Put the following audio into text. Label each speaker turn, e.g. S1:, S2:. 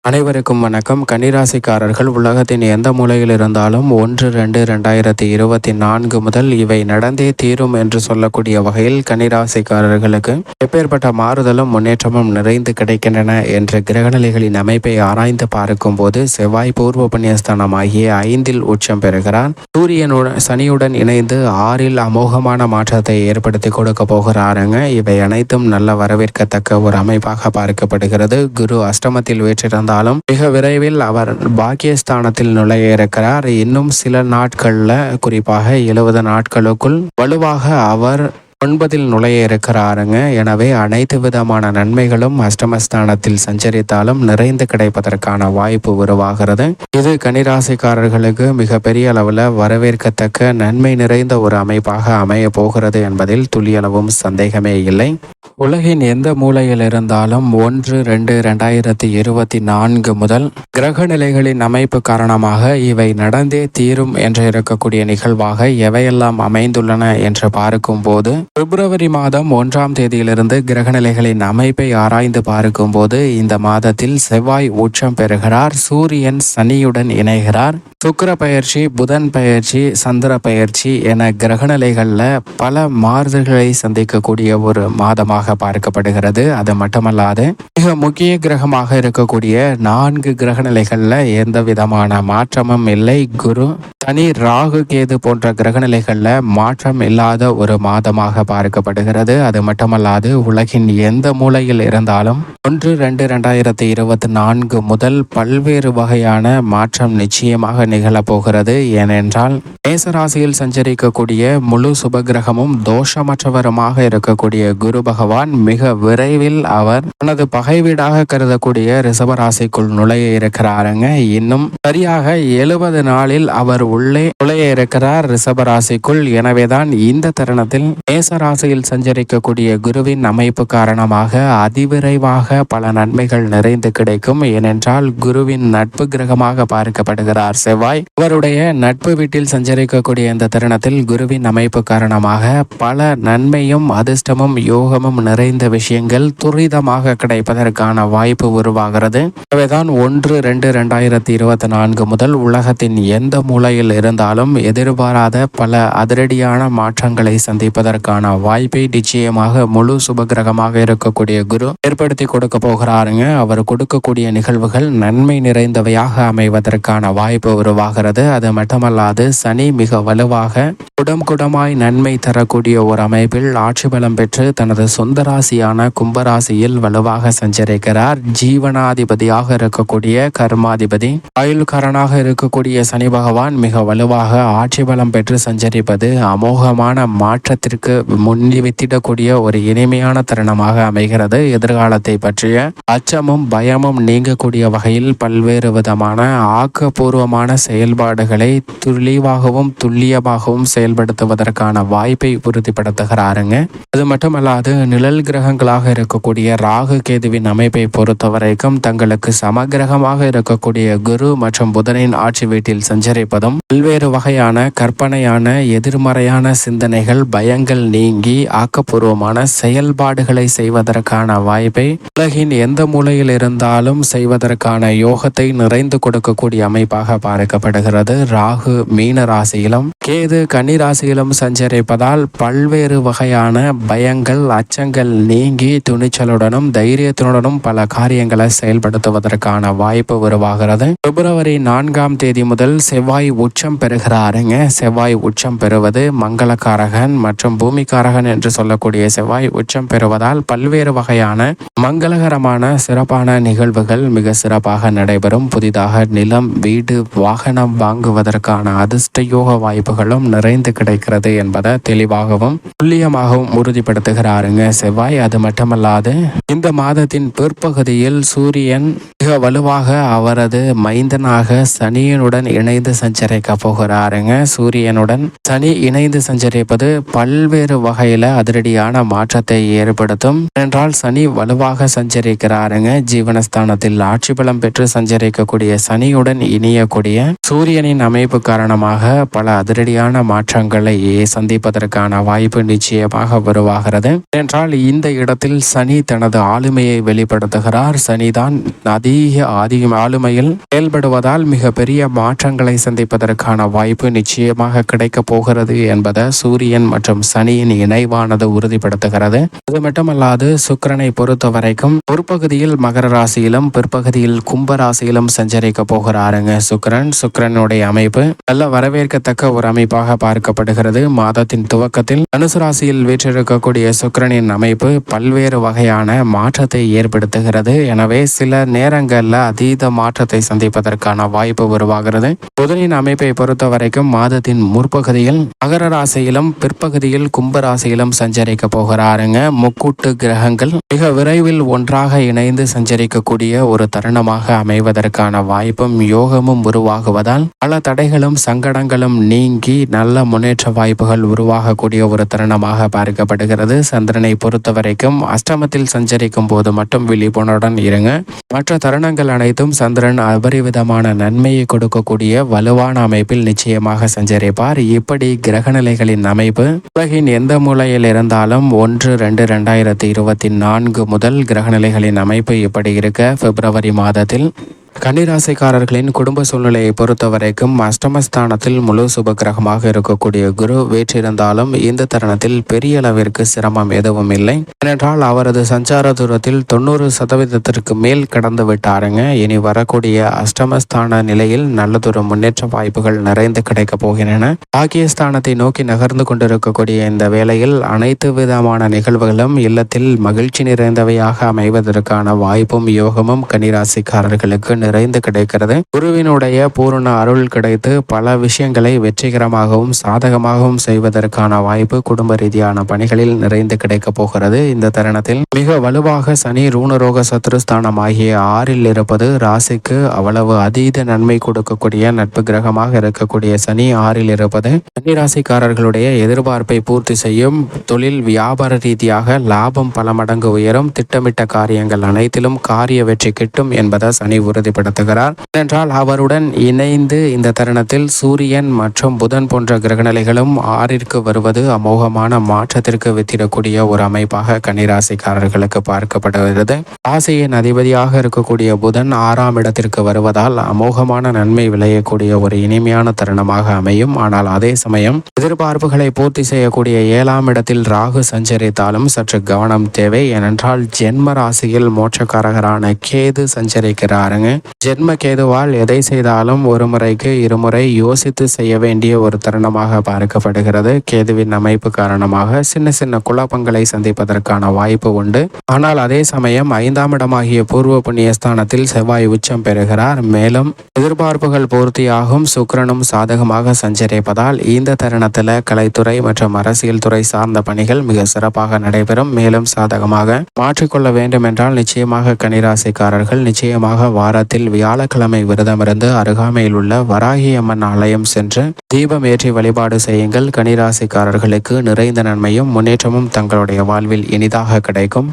S1: அனைவருக்கும் வணக்கம். கன்னிராசிக்காரர்கள் உலகத்தின் எந்த மூலையில் இருந்தாலும் 1-2-2024 முதல் இவை நடந்தே தீரும் என்று சொல்லக்கூடிய வகையில் கன்னிராசிக்காரர்களுக்கு எப்பேற்பட்ட மாறுதலும் முன்னேற்றமும் நிறைந்து கிடைக்கின்றன என்ற கிரகநிலைகளின் அமைப்பை ஆராய்ந்து பார்க்கும் போது செவ்வாய் பூர்வ புண்ணியஸ்தானமாகிய 5இல் உச்சம் பெறுகிறார். சூரியனுடன் சனியுடன் இணைந்து 6இல் அமோகமான மாற்றத்தை ஏற்படுத்தி கொடுக்க போகிறாருங்க. இவை அனைத்தும் நல்ல வரவேற்கத்தக்க ஒரு அமைப்பாக பார்க்கப்படுகிறது. குரு அஷ்டமத்தில் வீற்றிருந்தால் மிக விரைவில் அவர் பாக்கியஸ்தானத்தில் நுழைய இருக்கிறார். இன்னும் சில நாட்கள்ல, குறிப்பாக 70 நாட்களுக்குள் வலுவாக அவர் 9இல் நுழைய இருக்கிறாருங்க. எனவே அனைத்து விதமான நன்மைகளும் அஷ்டமஸ்தானத்தில் சஞ்சரித்தாலும் நிறைந்து கிடைப்பதற்கான வாய்ப்பு உருவாகிறது. இது கன்னிராசிக்காரர்களுக்கு மிக பெரிய அளவில் வரவேற்கத்தக்க நன்மை நிறைந்த ஒரு அமைப்பாக அமைய போகிறது என்பதில் துளியளவும் சந்தேகமே இல்லை. உலகின் எந்த மூலையில் இருந்தாலும் 1-2-2024 முதல் கிரக நிலைகளின் அமைப்பு காரணமாக இவை நடந்தே தீரும் என்று இருக்கக்கூடிய நிகழ்வாக எவையெல்லாம் அமைந்துள்ளன என்று பார்க்கும் போது பிப்ரவரி மாதம் 1ஆம் தேதியிலிருந்து கிரகநிலைகளின் அமைப்பை ஆராய்ந்து பார்க்கும் போது இந்த மாதத்தில் செவ்வாய் உச்சம் பெறுகிறார். சூரியன் சனியுடன் இணைகிறார். சுக்கிர பயிற்சி, புதன் பயிற்சி, சந்திர பயிற்சி என கிரகநிலைகளில் பல மாறுதல்களை சந்திக்கக்கூடிய ஒரு மாதமாக பார்க்கப்படுகிறது. அது மட்டுமல்லாது மிக முக்கிய கிரகமாக இருக்கக்கூடிய 4 கிரகநிலைகளில் எந்த விதமான மாற்றமும் இல்லை. குரு, சனி, ராகு, கேது போன்ற கிரகநிலைகளில் மாற்றம் இல்லாத ஒரு மாதமாக பார்க்கப்படுகிறது. அது மட்டுமல்லாது உலகின் எந்த மூலையில் இருந்தாலும் 1-2-2024 முதல் பல்வேறு வகையான மாற்றம் நிச்சயமாக நிகழப்போகிறது. ஏனென்றால் மேசராசியில் சஞ்சரிக்கக்கூடிய முழு சுபகிரகமும் தோஷமற்றவருமாக இருக்கக்கூடிய குரு பகவான் மிக விரைவில் அவர் தனது பகை வீடாக கருதக்கூடிய ரிஷபராசிக்குள் நுழைய இருக்கிறாருங்க. இன்னும் சரியாக 70 நாளில் அவர் உள்ளே நுழைய இருக்கிறார் ரிஷபராசிக்குள். எனவேதான் இந்த தருணத்தில் மேசராசியில் சஞ்சரிக்கக்கூடிய குருவின் அமைப்பு காரணமாக அதிவிரைவாக பல நன்மைகள் நிறைந்து கிடைக்கும். ஏனென்றால் குருவின் நட்பு கிரகமாக பார்க்கப்படுகிறார் செவ்வாய். அவருடைய நட்பு வீட்டில் சஞ்சரிக்கக்கூடிய இந்த தருணத்தில் குருவின் அமைப்பு காரணமாக பல நன்மையும் அதிர்ஷ்டமும் யோகமும் நிறைந்த விஷயங்கள் துரிதமாக கிடைப்பதற்கான வாய்ப்பு உருவாகிறது. எனவேதான் 1-2-2024 முதல் உலகத்தின் எந்த மூலையில் இருந்தாலும் எதிர்பாராத பல அதிரடியான மாற்றங்களை சந்திப்பதற்கான வாய்ப்பை நிச்சயமாக முழு சுபகிரகமாக இருக்கக்கூடிய குரு ஏற்படுத்தி கொடுக்க போகிறாருங்க. அவர் கொடுக்கக்கூடிய நிகழ்வுகள் நன்மை நிறைந்தவையாக அமைவதற்கான வாய்ப்பு உருவாகிறது. அது மட்டுமல்லாது சனி மிக வலுவாக குடமாய் நன்மை தரக்கூடிய ஒரு அமைப்பில் ஆட்சி பலம் பெற்று தனது சொந்த ராசியான கும்பராசியில் வலுவாக சஞ்சரிக்கிறார். ஜீவனாதிபதியாக இருக்கக்கூடிய கர்மாதிபதி ஆயுள்காரனாக இருக்கக்கூடிய சனி பகவான் மிக வலுவாக ஆட்சி பலம் பெற்று சஞ்சரிப்பது அமோகமான மாற்றத்திற்கு முன்னிவித்திடக்கூடிய ஒரு இனிமையான தருணமாக அமைகிறது. எதிர்காலத்தை பற்றிய அச்சமும் பயமும் நீங்கக்கூடிய வகையில் பல்வேறு விதமான ஆக்கப்பூர்வமான செயல்பாடுகளை துல்லியமாகவும் துல்லியமாகவும் செயல்படுத்துவதற்கான வாய்ப்பை உறுதிப்படுத்துகிறாருங்க. அது மட்டுமல்லாது நிழல் கிரகங்களாக இருக்கக்கூடிய ராகு கேதுவின் அமைப்பை பொறுத்தவரைக்கும் தங்களுக்கு சமகிரகமாக இருக்கக்கூடிய குரு மற்றும் புதனின் ஆட்சி வீட்டில் சஞ்சரிப்பதும் பல்வேறு வகையான கற்பனையான எதிர்மறையான சிந்தனைகள் பயங்கள் நீங்கி ஆக்கப்பூர்வமான செயல்பாடுகளை செய்வதற்கான வாய்ப்பை உலகின் எந்த மூலையில் இருந்தாலும் செய்வதற்கான யோகத்தை நிறைந்து கொடுக்கக்கூடிய அமைப்பாக பார்க்கப்படுகிறது. ராகு மீன ராசியிலும் கேது கன்னி ராசியிலும் சஞ்சரிப்பதால் பல்வேறு வகையான பயங்கள் அச்சங்கள் நீங்கி துணிச்சலுடனும் தைரியத்துடனும் பல காரியங்களை செயல்படுத்துவதற்கான வாய்ப்பு உருவாகிறது. பிப்ரவரி 4ஆம் தேதி முதல் செவ்வாய் உச்சம் பெறுகிறாருங்க. செவ்வாய் உச்சம் பெறுவது மங்களகாரகன் மற்றும் பூமிகாரகன் என்று சொல்லக்கூடிய செவ்வாய் உச்சம் பெறுவதால் பல்வேறு வகையான மங்களகரமான சிறப்பான நிகழ்வுகள் மிக சிறப்பாக நடைபெறும். புதிதாக நிலம், வீடு, வாகனம் வாங்குவதற்கான அதிர்ஷ்ட யோக வாய்ப்புகளும் நிறைந்து கிடைக்கிறது என்பதை தெளிவாகவும் துல்லியமாகவும் உறுதிப்படுத்துகிறாருங்க செவ்வாய். அது மட்டுமல்லாது இந்த மாதத்தின் பிற்பகுதியில் சூரியன் மிக வலுவாக அவரது மைந்தனாக சனியனுடன் இணைந்து சஞ்சரிக்க போகிறாருங்க. சூரியனுடன் சனி இணைந்து சஞ்சரிப்பது பல்வேறு பல்வேறு வகையில அதிரடியான மாற்றத்தை ஏற்படுத்தும். என்றால் சனி வலுவாக சஞ்சரிக்கிறாருங்க. ஜீவனஸ்தானத்தில் ஆட்சி பலம் பெற்று சஞ்சரிக்கக்கூடிய சனியுடன் இணையக்கூடிய சூரியனின் அமைப்பு காரணமாக பல அதிரடியான மாற்றங்களை சந்திப்பதற்கான வாய்ப்பு நிச்சயமாக உருவாகிறது. என்றால் இந்த இடத்தில் சனி தனது ஆளுமையை வெளிப்படுத்துகிறார். சனிதான் அதிக ஆளுமையில் செயல்படுவதால் மிக பெரிய மாற்றங்களை சந்திப்பதற்கான வாய்ப்பு நிச்சயமாக கிடைக்க போகிறது என்பதை சூரியன் மற்றும் சனியின் இணைவானது உறுதிப்படுத்துகிறது. அது மட்டுமல்லாது சுக்கிரனை பொறுத்த வரைக்கும் ஒரு மகர ராசியிலும் பிற்பகுதியில் கும்ப ராசியிலும் சஞ்சரிக்க போகிறாருங்க. சுக்கிரனுடைய அமைப்பு நல்ல வரவேற்கத்தக்க ஒரு அமைப்பாக பார்க்கப்படுகிறது. மாதத்தின் துவக்கத்தில் தனுசு ராசியில் வீற்றிருக்கக்கூடிய சுக்கிரனின் அமைப்பு பல்வேறு வகையான மாற்றத்தை ஏற்படுத்துகிறது. எனவே சில நேரங்களில் அதீத மாற்றத்தை சந்திப்பதற்கான வாய்ப்பு உருவாகிறது. புதனின் அமைப்பை பொறுத்த வரைக்கும் மாதத்தின் முற்பகுதியில் மகர ராசியிலும் பிற்பகுதியில் கும்ப ராசியிலும் சஞ்சரிக்க போகிறாருங்க. முக்கூட்டு கிரகங்கள் மிக விரைவில் ஒன்றாக இணைந்து சஞ்சரிக்கக்கூடிய ஒரு தருணமாக அமைவதற்கான வாய்ப்பும் யோகமும் உருவாகுவதால் பல தடைகளும் சங்கடங்களும் நீங்கி நல்ல முன்னேற்ற வாய்ப்புகள் உருவாகக்கூடிய ஒரு தருணமாக பார்க்கப்படுகிறது. சந்திரனை பொறுத்த வரைக்கும் அஷ்டமத்தில் சஞ்சரிக்கும் போது மட்டும் விழிப்புணர்வுடன் இருங்க. மற்ற தருணங்கள் அனைத்தும் சந்திரன் அபரிவிதமான நன்மையை கொடுக்கக்கூடிய வலுவான அமைப்பில் நிச்சயமாக சஞ்சரிப்பார். இப்படி கிரகநிலைகளின் அமைப்பு உலகின் எந்த மூலையில் இருந்தாலும் 1-2-2024 முதல் கிரகநிலைகளின் அமைப்பு இப்படி இருக்க பிப்ரவரி மாதத்தில் கன்னிராசிக்காரர்களின் குடும்ப சூழ்நிலையை பொறுத்த வரைக்கும் அஷ்டமஸ்தானத்தில் முழு சுப கிரகமாக இருக்கக்கூடிய குரு வீற்றிருந்தாலும் இந்த தருணத்தில் பெரிய அளவிற்கு சிரமம் எதுவும் இல்லை. ஏனென்றால் அவரது சஞ்சார தூரத்தில் 90% மேல் கடந்து விட்டாருங்க. இனி வரக்கூடிய அஷ்டமஸ்தான நிலையில் நல்லதொரு முன்னேற்ற வாய்ப்புகள் நிறைந்து கிடைக்க போகின்றன. பாக்கியஸ்தானத்தை நோக்கி நகர்ந்து கொண்டிருக்கக்கூடிய இந்த வேளையில் அனைத்து விதமான நிகழ்வுகளும் இல்லத்தில் மகிழ்ச்சி நிறைந்தவையாக அமைவதற்கான வாய்ப்பும் யோகமும் கன்னிராசிக்காரர்களுக்கு நிறைந்து கிடைக்கிறது. குருவினுடைய பூரண அருள் கிடைத்து பல விஷயங்களை வெற்றிகரமாகவும் சாதகமாகவும் செய்வதற்கான வாய்ப்பு குடும்ப ரீதியான பணிகளில் நிறைந்து கிடைக்க போகிறது. இந்த தருணத்தில் மிக வலுவாக சனி ரூணரோக சத்துருஸ்தானம் ஆகிய 6ல் இருப்பது ராசிக்கு அவ்வளவு அதீத நன்மை கொடுக்கக்கூடிய நட்பு கிரகமாக இருக்கக்கூடிய சனி 6ல் இருப்பது கன்னிராசிக்காரர்களுடைய எதிர்பார்ப்பை பூர்த்தி செய்யும். தொழில் வியாபார ரீதியாக லாபம் பல மடங்கு உயரும். திட்டமிட்ட காரியங்கள் அனைத்திலும் காரிய வெற்றி கிட்டும் என்பதை சனி உறுதிப்படுத்துகிறார். ஏனென்றால் அவருடன் இணைந்து இந்த தருணத்தில் சூரியன் மற்றும் புதன் போன்ற கிரகநிலைகளும் 6ற்கு வருவது அமோகமான மாற்றத்திற்கு வித்திடக்கூடிய ஒரு அமைப்பாக கன்னிராசிக்காரர்களுக்கு பார்க்கப்படுகிறது. ராசியின் அதிபதியாக இருக்கக்கூடிய புதன் 6ஆம் இடத்திற்கு வருவதால் அமோகமான நன்மை விளையக்கூடிய ஒரு இனிமையான தருணமாக அமையும். ஆனால் அதே சமயம் எதிர்பார்ப்புகளை பூர்த்தி செய்யக்கூடிய 7ஆம் இடத்தில் ராகு சஞ்சரித்தாலும் சற்று கவனம் தேவை. ஏனென்றால் ஜென்ம ராசியில் மோட்சக்காரகரான கேது சஞ்சரிக்கிறாருங்க. ஜென்ம கேதுவால் எதை செய்தாலும் ஒரு முறைக்கு இருமுறை யோசித்து செய்ய வேண்டிய ஒரு தருணமாக பார்க்கப்படுகிறது. கேதுவின் அமைப்பு காரணமாக சின்ன சின்ன குழப்பங்களை சந்திப்பதற்கான வாய்ப்பு உண்டு. ஆனால் அதே சமயம் 5ஆம் இடமாகிய பூர்வ புண்ணியஸ்தானத்தில் செவ்வாய் உச்சம் பெறுகிறார். மேலும் எதிர்பார்ப்புகள் பூர்த்தியாகும். சுக்கிரனும் சாதகமாக சஞ்சரிப்பதால் இந்த தருணத்தில் கலைத்துறை மற்றும் அரசியல் துறை சார்ந்த பணிகள் மிக சிறப்பாக நடைபெறும். மேலும் சாதகமாக மாற்றிக்கொள்ள வேண்டும் என்றால் நிச்சயமாக கன்னிராசிக்காரர்கள் நிச்சயமாக வாரத்தில் வியாழக்கிழமை விரதமிருந்து அருகாமையில் உள்ள வராகி அம்மன் ஆலயம் சென்று தீபம் ஏற்றி வழிபாடு செய்யுங்கள். கன்னிராசிக்காரர்களுக்கு நிறைந்த நன்மையும் முன்னேற்றமும் தங்களுடைய வாழ்வில் இனிதாக கிடைக்கும்.